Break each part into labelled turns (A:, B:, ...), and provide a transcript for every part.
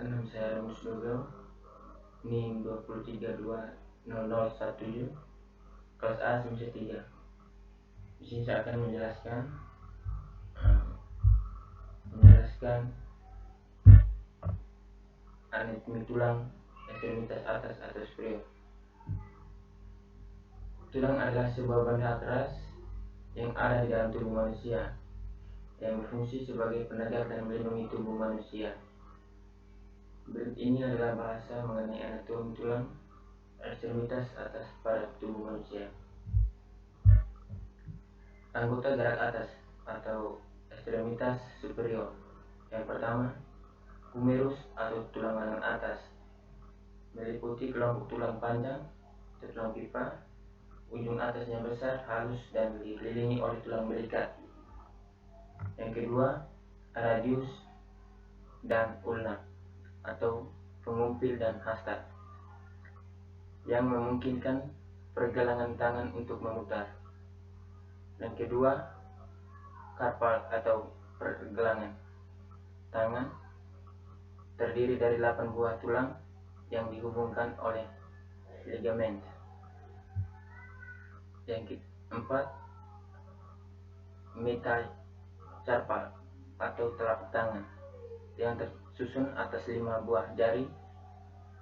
A: 6 saya rumus dulu NIM 23200017 kelas A semester 3. Di sini saya akan menjelaskan anatomi tulang ekstremitas atas atau superior. Tulang adalah sebuah benda keras yang ada di dalam tubuh manusia yang berfungsi sebagai penegak dan melindungi tubuh manusia. Berikut ini adalah bahasa mengenai anatomi tulang ekstremitas atas pada tubuh manusia. Anggota gerak atas atau ekstremitas superior. Yang pertama, humerus atau tulang lengan atas, meliputi kelompok tulang panjang atau tulang pipa, ujung atasnya besar, halus, dan dikelilingi oleh tulang belikat. Yang kedua, radius dan ulna atau pengumpil dan hasta, yang memungkinkan pergelangan tangan untuk memutar. Yang kedua, karpal atau pergelangan tangan, terdiri dari 8 buah tulang yang dihubungkan oleh ligamen. Yang keempat, metacarpal atau telapak tangan yang tersusun atas 5 buah jari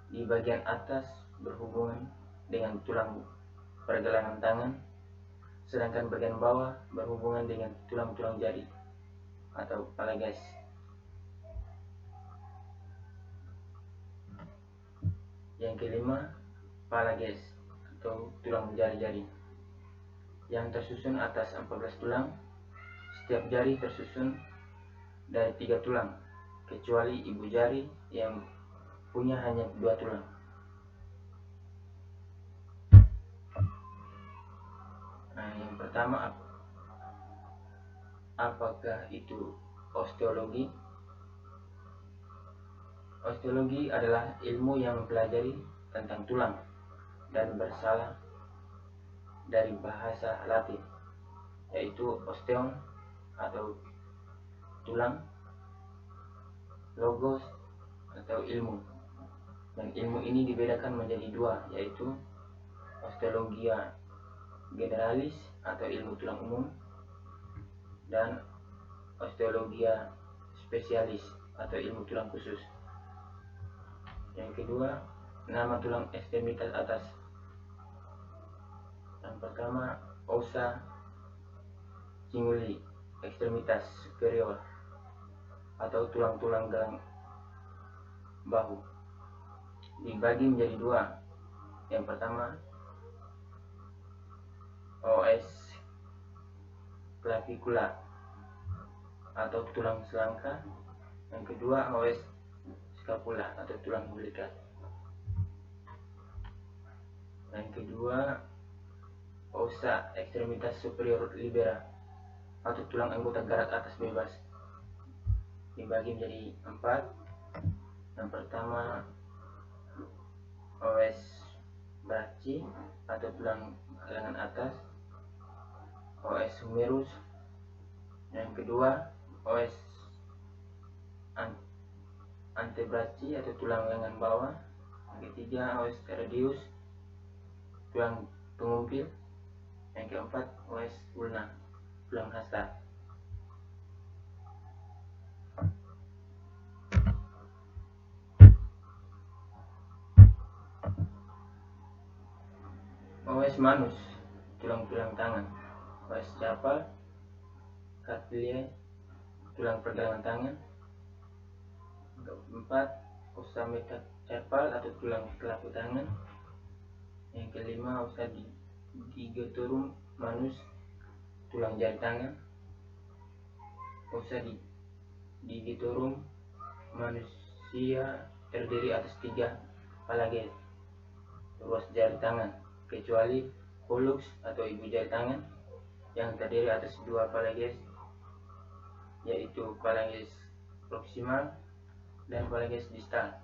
A: di bagian atas berhubungan dengan tulang pergelangan tangan, sedangkan bagian bawah berhubungan dengan tulang-tulang jari atau phalanges. Yang kelima, phalanges atau tulang jari-jari yang tersusun atas 14 tulang. Setiap jari tersusun dari 3 tulang, kecuali ibu jari yang punya hanya 2 tulang. Yang pertama, apakah itu osteologi? Osteologi adalah ilmu yang mempelajari tentang tulang dan berasal dari bahasa Latin, yaitu osteon atau tulang, logos atau ilmu. Dan ilmu ini dibedakan menjadi 2, yaitu osteologia generalis atau ilmu tulang umum dan osteologia spesialis atau ilmu tulang khusus. Yang kedua, nama tulang ekstremitas atas. Yang pertama, ossa cinguli ekstremitas superior atau tulang-tulang gelang bahu, dibagi menjadi 2. Yang pertama, os clavicula atau tulang selangka. Yang kedua, os scapula atau tulang belikat. Yang kedua, ossa ekstremitas superior libera atau tulang anggota gerak atas bebas, dibagi menjadi 4. Yang pertama, os brachii atau tulang lengan atas, os humerus. Yang kedua, os antebrachii atau tulang lengan bawah. Yang ketiga, os radius, tulang pengumpil. Yang keempat, os ulna, tulang hasta. Os manus, tulang-tulang tangan. Os carpal, carpiae, tulang pergelangan tangan. Keempat, ossa metacarpal atau tulang telapak tangan. Yang kelima, ossa digitorum manus, tulang jari tangan. Ossa digitorum manusia terdiri atas 3 phalanges, ruas jari tangan, kecuali hallux atau ibu jari tangan yang terdiri atas 2 phalanges, yaitu phalanges proximal dan phalanges distal.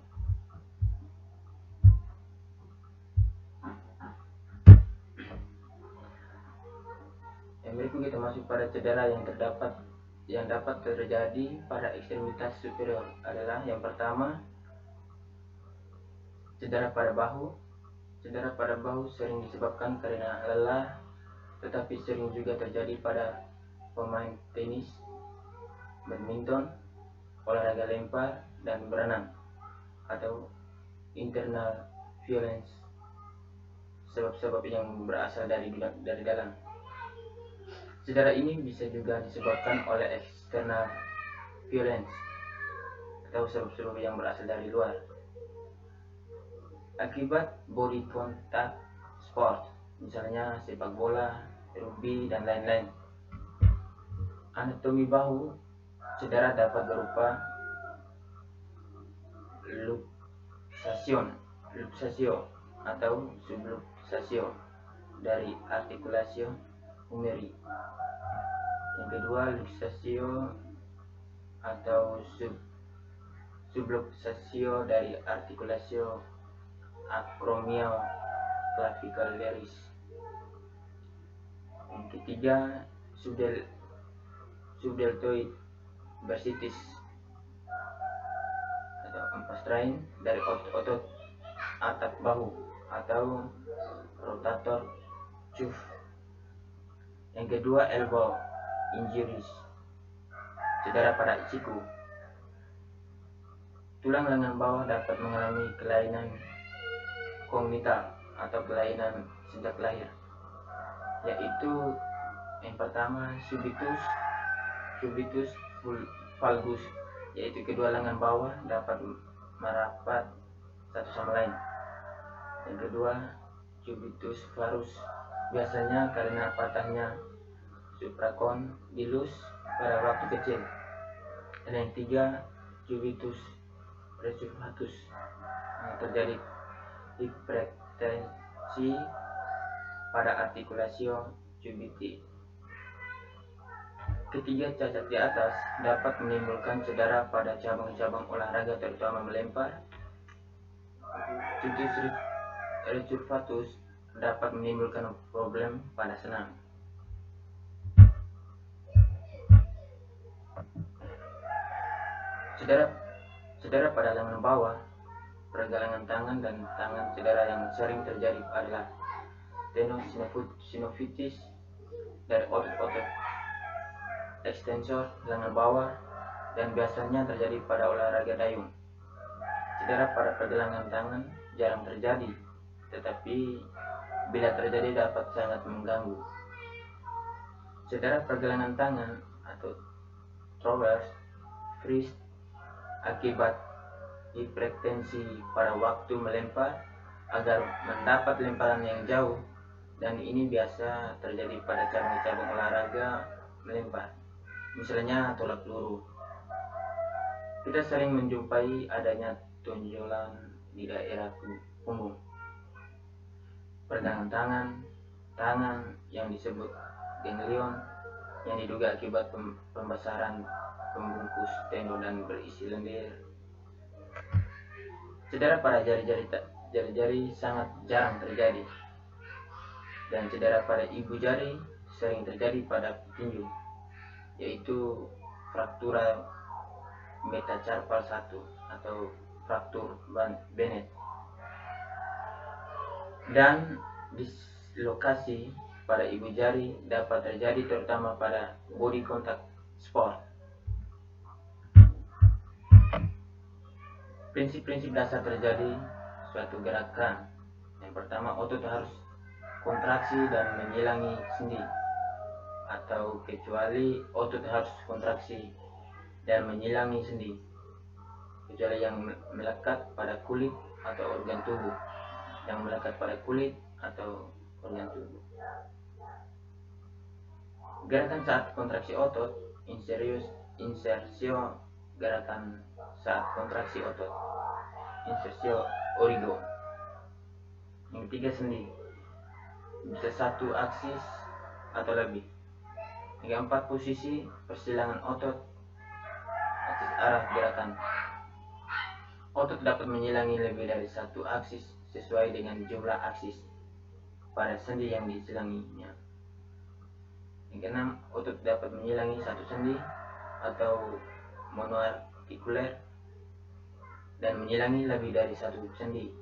A: Yang berikut kita masuk pada cedera yang dapat terjadi pada ekstremitas superior adalah yang pertama, Cedera pada bahu. Cedera pada bahu sering disebabkan karena lelah, tetapi sering juga terjadi pada pemain tenis, badminton, olahraga lempar, dan berenang, atau internal violence, sebab-sebab yang berasal dari dalam. Cedera ini bisa juga disebabkan oleh external violence, atau sebab-sebab yang berasal dari luar, akibat body contact sport, misalnya sepak bola, rugby, dan lain-lain. Anatomi bahu. Cedera dapat berupa luxation atau subluxation dari artikulasi humeri. Yang kedua, luxation atau subluxation dari artikulasi acromioclaviculoris. Yang ketiga, subdeltoid bursitis atau empstrain dari otot atap bahu atau rotator cuff. Yang kedua, elbow injuries, cedera pada siku. Tulang lengan bawah dapat mengalami kelainan kongnital atau kelainan sejak lahir, yaitu yang pertama subitus valgus, yaitu kedua lengan bawah dapat merapat satu sama lain. Yang kedua, cubitus varus, biasanya karena patahnya supracondylus pada waktu kecil. Dan yang ketiga, cubitus recurvatus, terjadi hipertensi pada artikulasi cubiti. Ketiga, cacat di atas dapat menimbulkan cedera pada cabang-cabang olahraga, terutama melempar. Cubitus recurvatus dapat menimbulkan problem pada senam. Cedera pada lengan bawah, pergelangan tangan dan tangan. Cedera yang sering terjadi adalah tenosynovitis dari otot ekstensor lengan bawah dan biasanya terjadi pada olahraga dayung. Cedera pada pergelangan tangan jarang terjadi, tetapi bila terjadi dapat sangat mengganggu. Cedera pergelangan tangan atau transverse wrist akibat hipertensi pada waktu melempar agar mendapat lemparan yang jauh, dan ini biasa terjadi pada cabang-cabang olahraga melempar, misalnya tolak peluru. Kita sering menjumpai adanya tonjolan di daerah punggung, pergelangan tangan yang disebut ganglion, yang diduga akibat pembesaran pembungkus tendon dan berisi lendir. Cedera pada jari-jari sangat jarang terjadi, dan cedera pada ibu jari sering terjadi pada petinju, yaitu fraktura metacarpal 1 atau fraktur Bennett. Dan dislokasi pada ibu jari dapat terjadi terutama pada body contact sport. Prinsip-prinsip dasar terjadi suatu gerakan. Yang pertama, otot harus kontraksi dan menyilangi sendi, atau kecuali otot harus kontraksi dan menyilangi sendi, kecuali yang melekat pada kulit atau organ tubuh. Yang melekat pada kulit atau organ tubuh. Gerakan saat kontraksi otot, insertion, gerakan saat kontraksi otot, insertion origo. Yang ketiga, sendi, bisa satu aksis atau lebih. Yang keempat, posisi persilangan otot, aksis arah gerakan. Otot dapat menyilangi lebih dari satu aksis sesuai dengan jumlah aksis pada sendi yang disilanginya. Yang keenam, otot dapat menyilangi satu sendi atau monoartikuler dan menyilangi lebih dari satu sendi.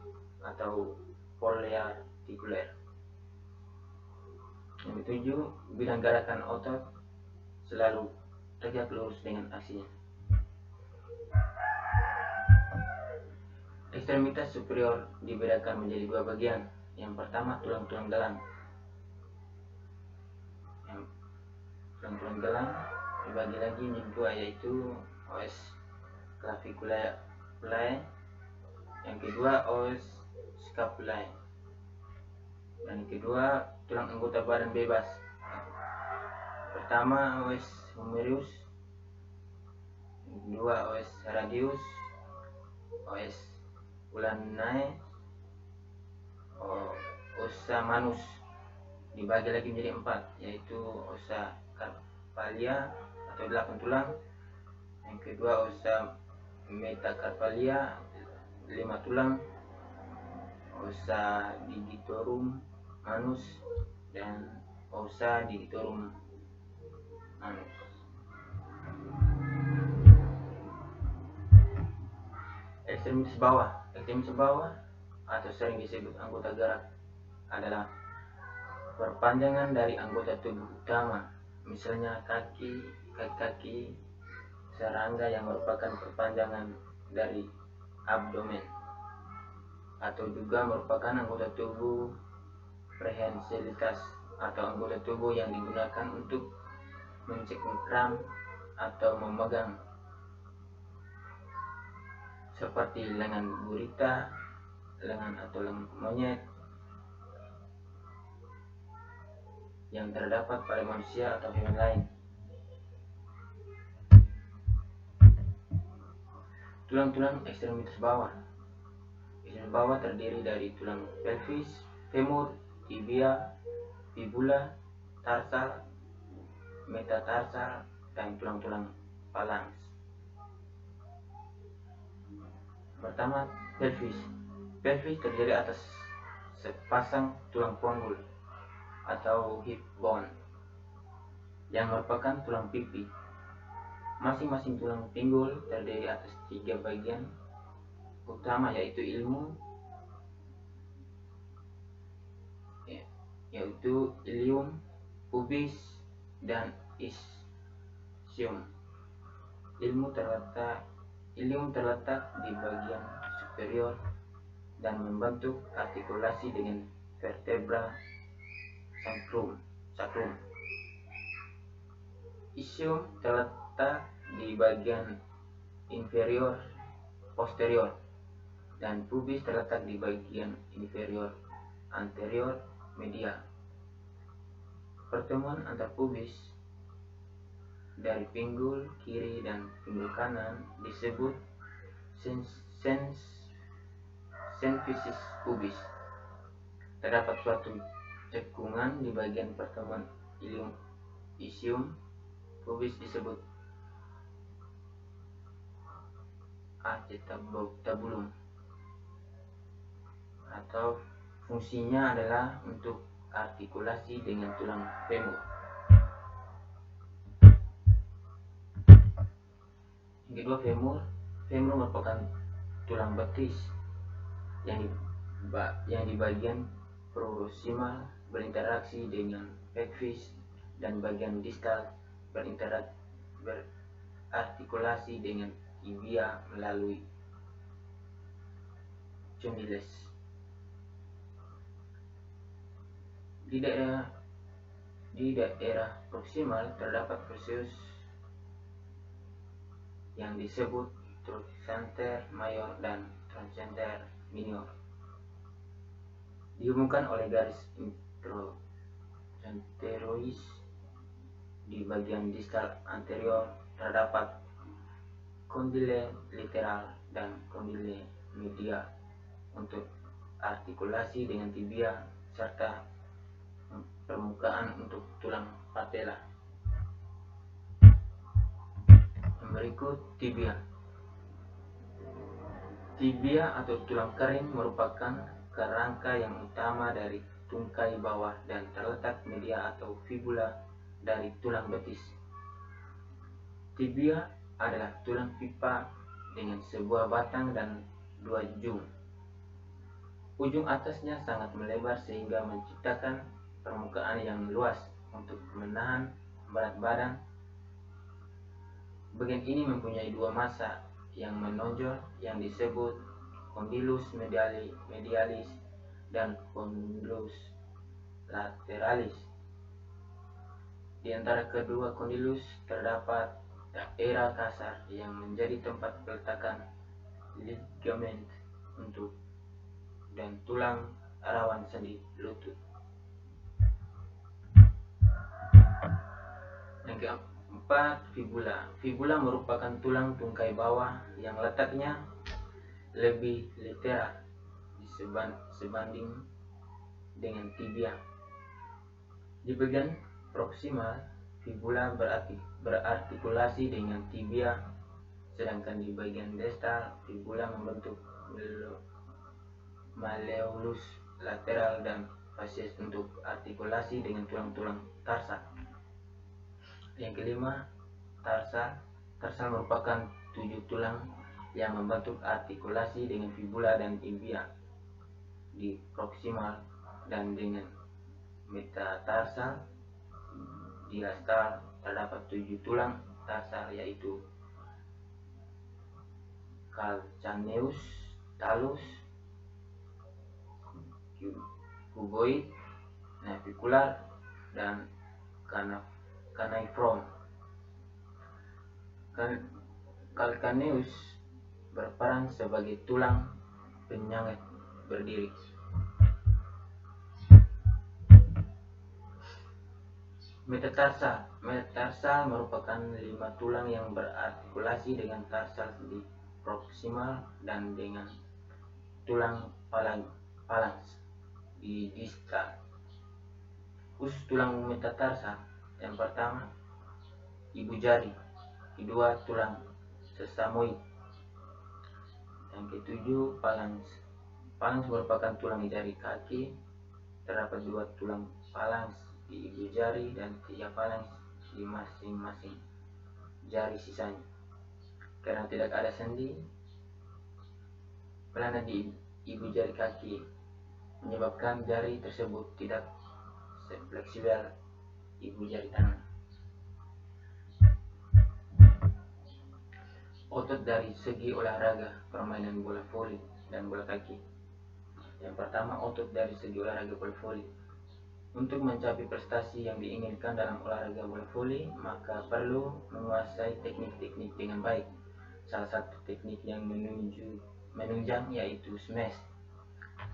A: atau polea artikuler. Yang ketujuh, bidang gerakan otot selalu tegak lurus dengan aksinya. Ekstremitas superior dibedakan menjadi dua bagian. Yang pertama, tulang-tulang gelang. Tulang-tulang gelang dibagi lagi menjadi dua, yaitu os claviculae, yang kedua os scapulae, dan yang kedua tulang anggota badan bebas. Pertama os humerus, yang kedua os radius, os ulanae, ossa manus. Dibagi lagi menjadi empat, yaitu ossa carpalia atau 8 tulang, yang kedua ossa metacarpalia 5 tulang, ossa digitorum manus, dan ossa digitorum manus. Ekstremitas bawah atau sering disebut anggota gerak adalah perpanjangan dari anggota tubuh utama, misalnya kaki, serangga yang merupakan perpanjangan dari abdomen, atau juga merupakan anggota tubuh prehensilitas atau anggota tubuh yang digunakan untuk mencengkram atau memegang, seperti lengan gurita, lengan atau lengan monyet yang terdapat pada manusia atau hewan lain. Tulang-tulang ekstremitas bawah. Ekstremitas bawah terdiri dari tulang pelvis, femur, tibia, fibula, tarsal, metatarsal, dan tulang-tulang phalanx. Pertama, pelvis. Pelvis terdiri atas sepasang tulang ponggul atau hip bone yang merupakan tulang pipi. Masing-masing tulang pinggul terdiri atas 3 bagian utama, yaitu ilium, pubis, dan ischium. Ilium terletak di bagian superior dan membentuk artikulasi dengan vertebra sacrum. Ischium terletak di bagian inferior posterior, dan pubis terletak di bagian inferior anterior media. Pertemuan antar pubis dari pinggul kiri dan pinggul kanan disebut symphysis pubis. Terdapat suatu cekungan di bagian pertemuan ilium ischium pubis disebut acetabulum, atau fungsinya adalah untuk artikulasi dengan tulang femur. Yang kedua, femur. Femur merupakan tulang betis yang di bagian proximal berinteraksi dengan pelvis, dan bagian distal berartikulasi dengan tibia melalui condyles. Di daerah proximal terdapat fascius yang disebut trochanter mayor dan trochanter minor, dihubungkan oleh garis intertrochanteroid. Di bagian distal anterior terdapat condyle lateral dan condyle media untuk artikulasi dengan tibia, serta permukaan untuk tulang patella. Yang berikut, tibia. Tibia atau tulang kering merupakan kerangka yang utama dari tungkai bawah dan terletak media atau fibula dari tulang betis. Tibia adalah tulang pipa dengan sebuah batang dan 2 jung. Ujung atasnya sangat melebar sehingga menciptakan permukaan yang luas untuk menahan berat badan. Bagian ini mempunyai dua massa yang menonjol yang disebut condylus medialis dan condylus lateralis. Di antara kedua condylus terdapat daerah kasar yang menjadi tempat peletakan ligamen untuk dan tulang rawan sendi lutut. Yang keempat, fibula. Fibula merupakan tulang tungkai bawah yang letaknya lebih lateral sebanding dengan tibia. Di bagian proksimal, fibula berartikulasi dengan tibia, sedangkan di bagian distal, fibula membentuk malleolus lateral dan facies untuk artikulasi dengan tulang-tulang tarsal. Yang kelima, tarsal. Tarsal merupakan 7 tulang yang membentuk artikulasi dengan fibula dan tibia. Di proksimal dan dengan metatarsal, diastal terdapat 7 tulang tarsal yaitu calcaneus, talus, cuboid, navicular, dan canaiform. Calcaneus berperan sebagai tulang penyangga berdiri. Metatarsal merupakan 5 tulang yang berartikulasi dengan tarsal di proksimal dan dengan tulang phalanx di distal. Khusus tulang metatarsal, yang pertama ibu jari, kedua tulang sesamoid, yang ketujuh phalanx. Phalanx merupakan tulang jari kaki, terdapat 2 tulang phalanx di ibu jari dan 3 phalanx di masing-masing jari sisanya. Karena tidak ada sendi pelana di ibu jari kaki, menyebabkan jari tersebut tidak fleksibel ibu jari tangan. Otot dari segi olahraga permainan bola voli dan bola kaki. Yang pertama, otot dari segi olahraga bola voli. Untuk mencapai prestasi yang diinginkan dalam olahraga bola voli, maka perlu menguasai teknik-teknik dengan baik. Salah satu teknik yang menunjang yaitu smash.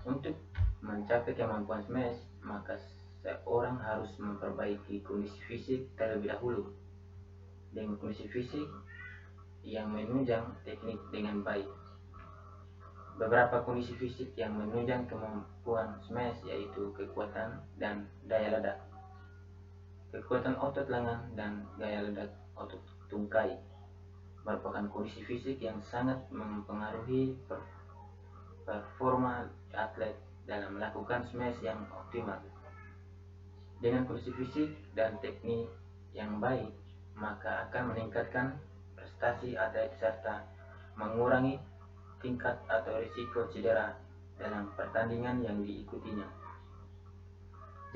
A: Untuk mencapai kemampuan smash, maka seorang harus memperbaiki kondisi fisik terlebih dahulu. Dengan kondisi fisik yang menunjang teknik dengan baik. Beberapa kondisi fisik yang menunjang kemampuan smash yaitu kekuatan dan daya ledak. Kekuatan otot lengan dan daya ledak otot tungkai merupakan kondisi fisik yang sangat mempengaruhi performa atlet dalam melakukan smash yang optimal. Dengan kondisi fisik dan teknik yang baik, maka akan meningkatkan prestasi atlet serta mengurangi tingkat atau risiko cedera dalam pertandingan yang diikutinya.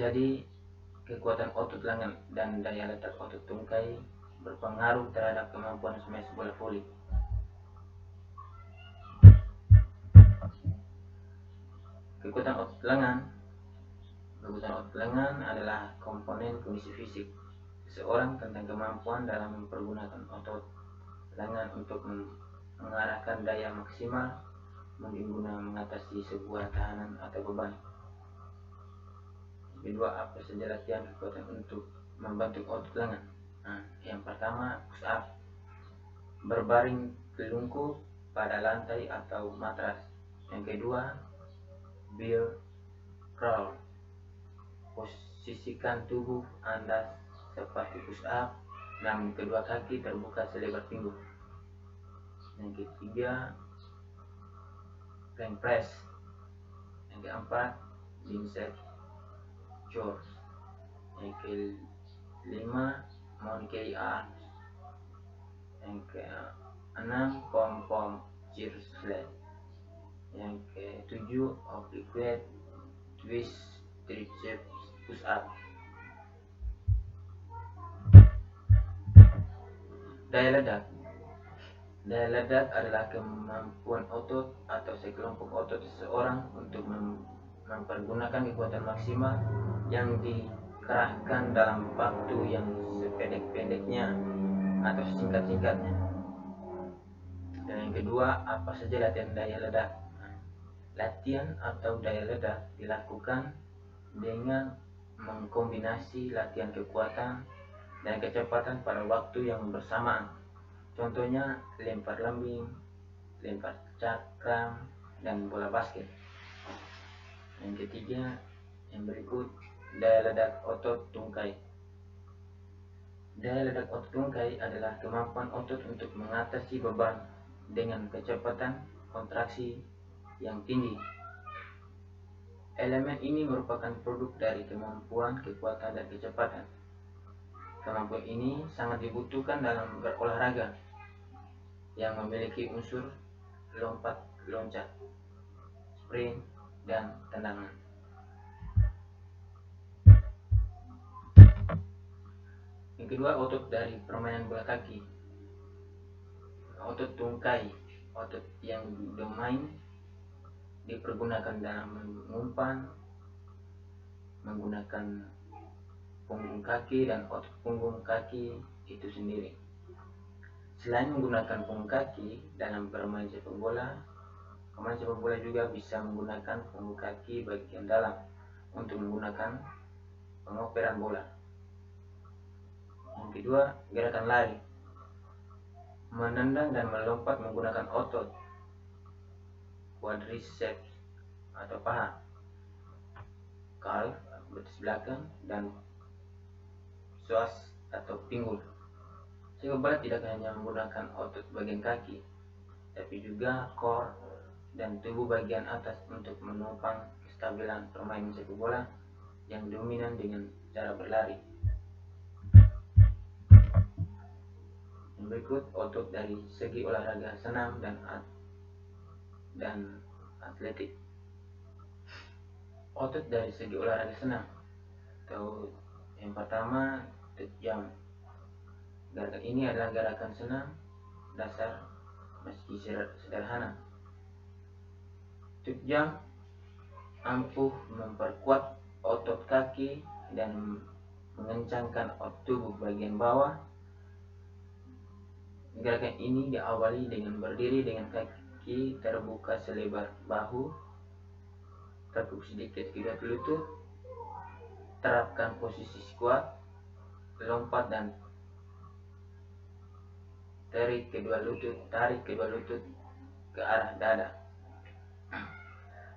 A: Jadi, kekuatan otot lengan dan daya letak otot tungkai berpengaruh terhadap kemampuan smash bola voli. Kekuatan otot lengan adalah komponen kondisi fisik seseorang tentang kemampuan dalam mempergunakan otot lengan untuk mengarahkan daya maksimal, mungkin guna mengatasi sebuah tahanan atau beban. Kedua, apa saja latihan kekuatan untuk membentuk otot lengan? Yang pertama, push up, berbaring telungkup pada lantai atau matras. Yang kedua, bear crawl, posisikan tubuh Anda seperti push up, namun kedua kaki terbuka selebar pinggul. Yang ketiga, plank press. Yang keempat, bicep curls. Yang kelima, monkey arms. Yang keenam, pom-pom cheer sled. Yang ketujuh, oblique twist triceps push up. Daya ledak. Daya ledak adalah kemampuan otot atau sekelompok otot seseorang untuk mempergunakan kekuatan maksimal yang dikerahkan dalam waktu yang sependek-pendeknya atau singkat-singkatnya. Dan yang kedua, apa saja latihan daya ledak? Latihan atau daya ledak dilakukan dengan mengkombinasi latihan kekuatan dan kecepatan pada waktu yang bersamaan. Contohnya lempar lembing, lempar cakram, dan bola basket. Yang ketiga, yang berikut, daya ledak otot tungkai. Daya ledak otot tungkai adalah kemampuan otot untuk mengatasi beban dengan kecepatan kontraksi yang tinggi. Elemen ini merupakan produk dari kemampuan, kekuatan, dan kecepatan. Kemampuan ini sangat dibutuhkan dalam berolahraga yang memiliki unsur lompat-loncat, sprint, dan tendangan. Yang kedua, otot dari permainan bola kaki. Otot tungkai, otot yang domain dipergunakan dalam mengumpan, menggunakan punggung kaki dan otot punggung kaki itu sendiri. Selain menggunakan punggung kaki dalam bermain sepak bola, pemain sepak bola juga bisa menggunakan punggung kaki bagian dalam untuk menggunakan pengoperan bola. Yang kedua, gerakan lari. Menendang dan melompat menggunakan otot quadriceps atau paha, calf betis belakang, dan psoas atau pinggul. Sepak bola tidak hanya menggunakan otot bagian kaki, tapi juga core dan tubuh bagian atas untuk menopang kestabilan permainan sepak bola yang dominan dengan cara berlari. Yang berikut, otot dari segi olahraga senam dan atletik. Otot dari segi olahraga senam, atau yang pertama, dead jump. Gerakan ini adalah gerakan senam dasar meski sederhana. Dead jump ampuh memperkuat otot kaki dan mengencangkan otot tubuh bagian bawah. Gerakan ini diawali dengan berdiri dengan kaki terbuka selebar bahu, tekuk sedikit ke lutut, terapkan posisi squat, lompat dan tarik kedua lutut ke arah dada.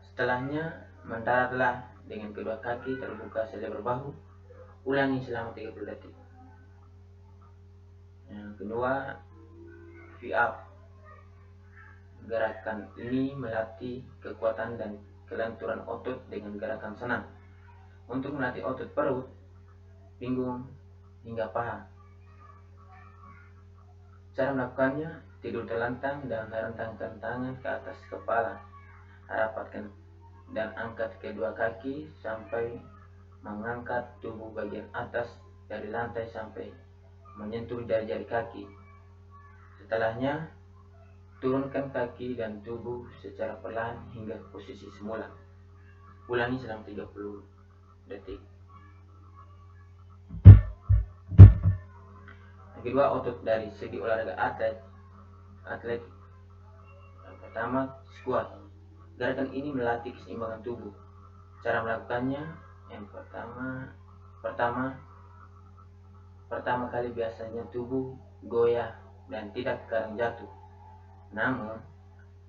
A: Setelahnya, mendaratlah dengan kedua kaki terbuka selebar bahu. Ulangi selama 30 detik. Yang kedua, V-up. Gerakan ini melatih kekuatan dan kelenturan otot dengan gerakan senam untuk melatih otot perut, pinggung, hingga paha. Cara melakukannya, tidur terlentang dan rentangkan tangan ke atas kepala. Rapatkan dan angkat kedua kaki sampai mengangkat tubuh bagian atas dari lantai sampai menyentuh jari-jari kaki. Setelahnya, turunkan kaki dan tubuh secara perlahan hingga posisi semula. Ulangi selama 30 detik. Yang kedua, otot dari segi olahraga atlet. Yang pertama, squat. Gerakan ini melatih keseimbangan tubuh. Cara melakukannya, yang pertama kali biasanya tubuh goyah dan tidak garang jatuh. Namun,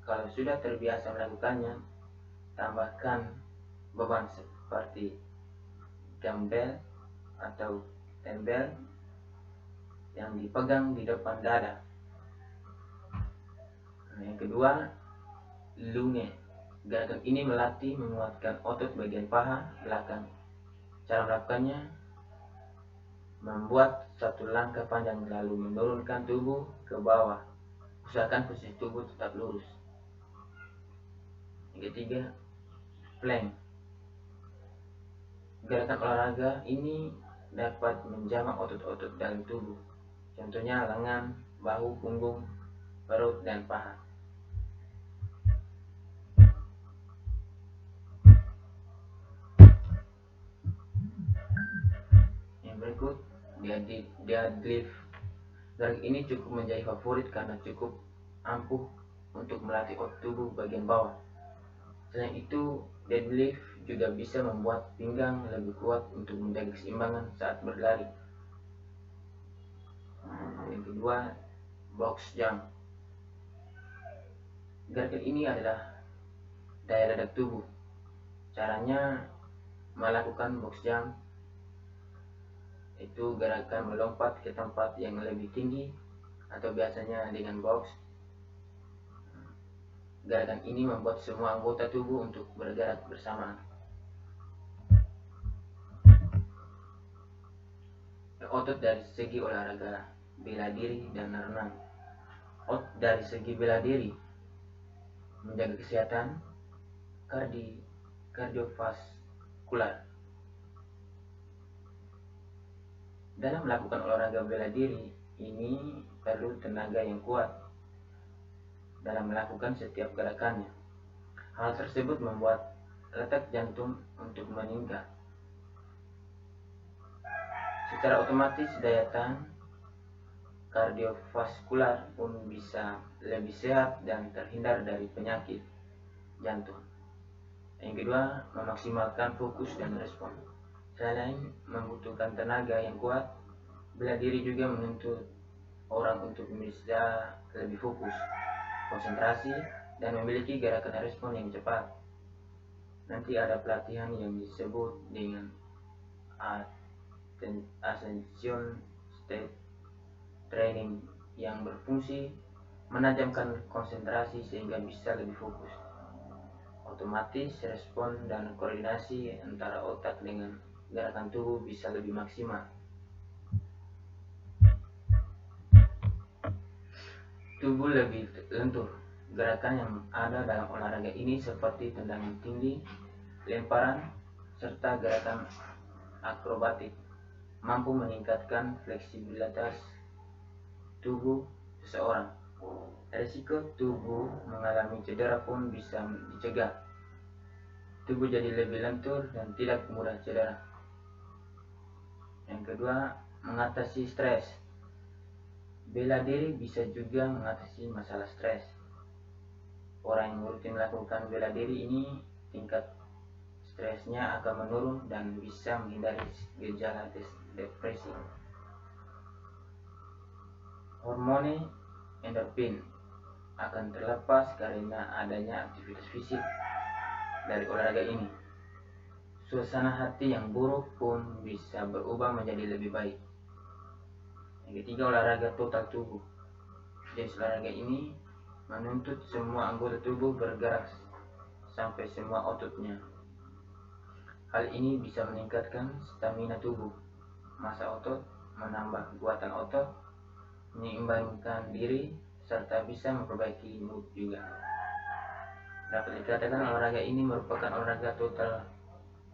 A: kalau sudah terbiasa melakukannya, tambahkan beban seperti dumbbell atau dumbbell yang dipegang di depan dada. Yang kedua, lunge. Gerakan ini melatih menguatkan otot bagian paha belakang. Cara melakukannya, membuat satu langkah panjang lalu menurunkan tubuh ke bawah. Usahakan posisi tubuh tetap lurus. Yang ketiga, plank. Gerakan olahraga ini dapat menjamak otot-otot dalam tubuh, contohnya lengan, bahu, punggung, perut, dan paha. Yang berikut, deadlift. Gerakan ini cukup menjadi favorit karena cukup ampuh untuk melatih otot tubuh bagian bawah. Selain itu, deadlift juga bisa membuat pinggang lebih kuat untuk menjaga keseimbangan saat berlari. Yang kedua, box jump. Gerakan ini adalah daya ledak tubuh. Caranya melakukan box jump itu gerakan melompat ke tempat yang lebih tinggi atau biasanya dengan box. Gerakan ini membuat semua anggota tubuh untuk bergerak bersamaan. Otot dari segi olahraga bela diri dan renang. Otot dari segi bela diri menjaga kesehatan kardiovaskular. Dalam melakukan olahraga bela diri ini perlu tenaga yang kuat dalam melakukan setiap gerakannya. Hal tersebut membuat letak jantung untuk meningkat. Secara otomatis daya tahan kardiovaskular pun bisa lebih sehat dan terhindar dari penyakit jantung. Yang kedua, memaksimalkan fokus dan respon. Selain membutuhkan tenaga yang kuat, bela diri juga menuntut orang untuk bisa lebih fokus, konsentrasi, dan memiliki gerakan respon yang cepat. Nanti ada pelatihan yang disebut dengan attention state training yang berfungsi menajamkan konsentrasi sehingga bisa lebih fokus. Otomatis respon dan koordinasi antara otak dengan gerakan tubuh bisa lebih maksimal. Tubuh lebih lentur. Gerakan yang ada dalam olahraga ini seperti tendangan tinggi, lemparan, serta gerakan akrobatik mampu meningkatkan fleksibilitas tubuh seseorang. Risiko tubuh mengalami cedera pun bisa dicegah. Tubuh jadi lebih lentur dan tidak mudah cedera. Yang kedua, mengatasi stres. Bela diri bisa juga mengatasi masalah stres. Orang yang rutin melakukan bela diri ini tingkat stresnya akan menurun dan bisa menghindari gejala depresi. Hormon endorfin akan terlepas karena adanya aktivitas fisik dari olahraga ini. Suasana hati yang buruk pun bisa berubah menjadi lebih baik. Yang ketiga, olahraga total tubuh. Jenis olahraga ini menuntut semua anggota tubuh bergerak sampai semua ototnya. Hal ini bisa meningkatkan stamina tubuh, massa otot, menambah kekuatan otot, menyeimbangkan diri, serta bisa memperbaiki mood juga. Dapat dikatakan olahraga ini merupakan olahraga total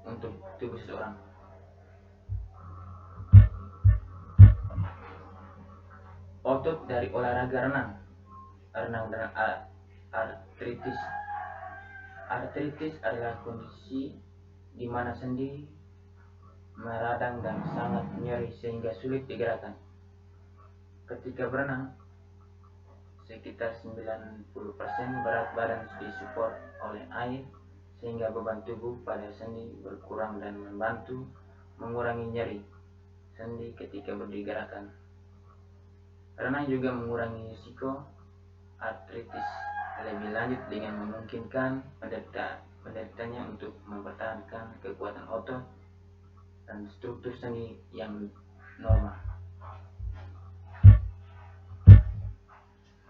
A: untuk tubuh seseorang. Otot dari olahraga renang. Renang dan artritis. Artritis adalah kondisi di mana sendi meradang dan sangat nyeri sehingga sulit digerakkan. Ketika berenang, sekitar 90% berat badan disupport oleh air sehingga beban tubuh pada sendi berkurang dan membantu mengurangi nyeri sendi ketika digerakkan. Renang juga mengurangi risiko artritis lebih lanjut dengan memungkinkan penderitanya untuk mempertahankan kekuatan otot dan struktur sendi yang normal.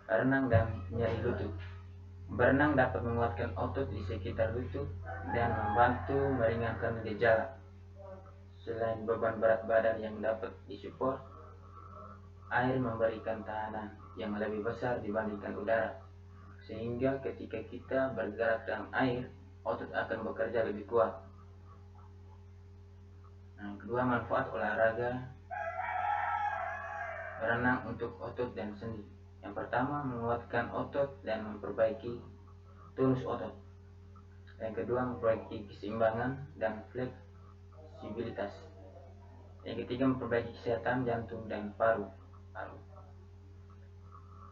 A: Renang dan nyeri lutut. Berenang dapat menguatkan otot di sekitar lutut dan membantu meringankan gejala. Selain beban berat badan yang dapat disupport, air memberikan tahanan yang lebih besar dibandingkan udara, sehingga ketika kita bergerak dalam air, otot akan bekerja lebih kuat. Nah, kedua, manfaat olahraga berenang untuk otot dan sendi. Yang pertama, menguatkan otot dan memperbaiki tonus otot. Yang kedua, memperbaiki keseimbangan dan fleksibilitas. Yang ketiga, memperbaiki kesehatan jantung dan paru.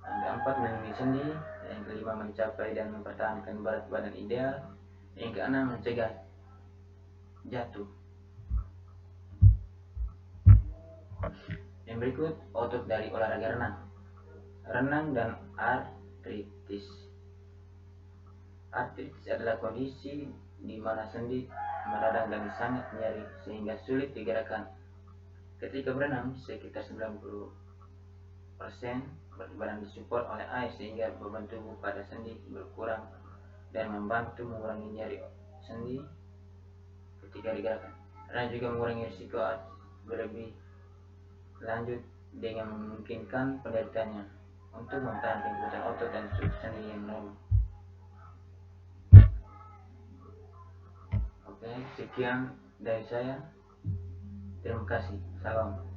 A: Yang keempat, melindungi sendi. Yang kelima, mencapai dan mempertahankan berat badan ideal. Yang keenam, mencegah jatuh. Yang berikut, otot dari olahraga renang. Renang dan artritis. Artritis adalah kondisi di mana sendi meradang dan sangat nyeri sehingga sulit digerakkan. Ketika berenang, sekitar 90% berat badan disupport oleh air sehingga beban tubuh pada sendi berkurang dan membantu mengurangi nyeri sendi ketika digerakkan. Renang juga mengurangi risiko berlebih lanjut dengan memungkinkan penderitanya untuk mempertahankan kebutuhan otot dan struktur sendi yang normal. Oke, sekian dari saya. Terima kasih. Salam.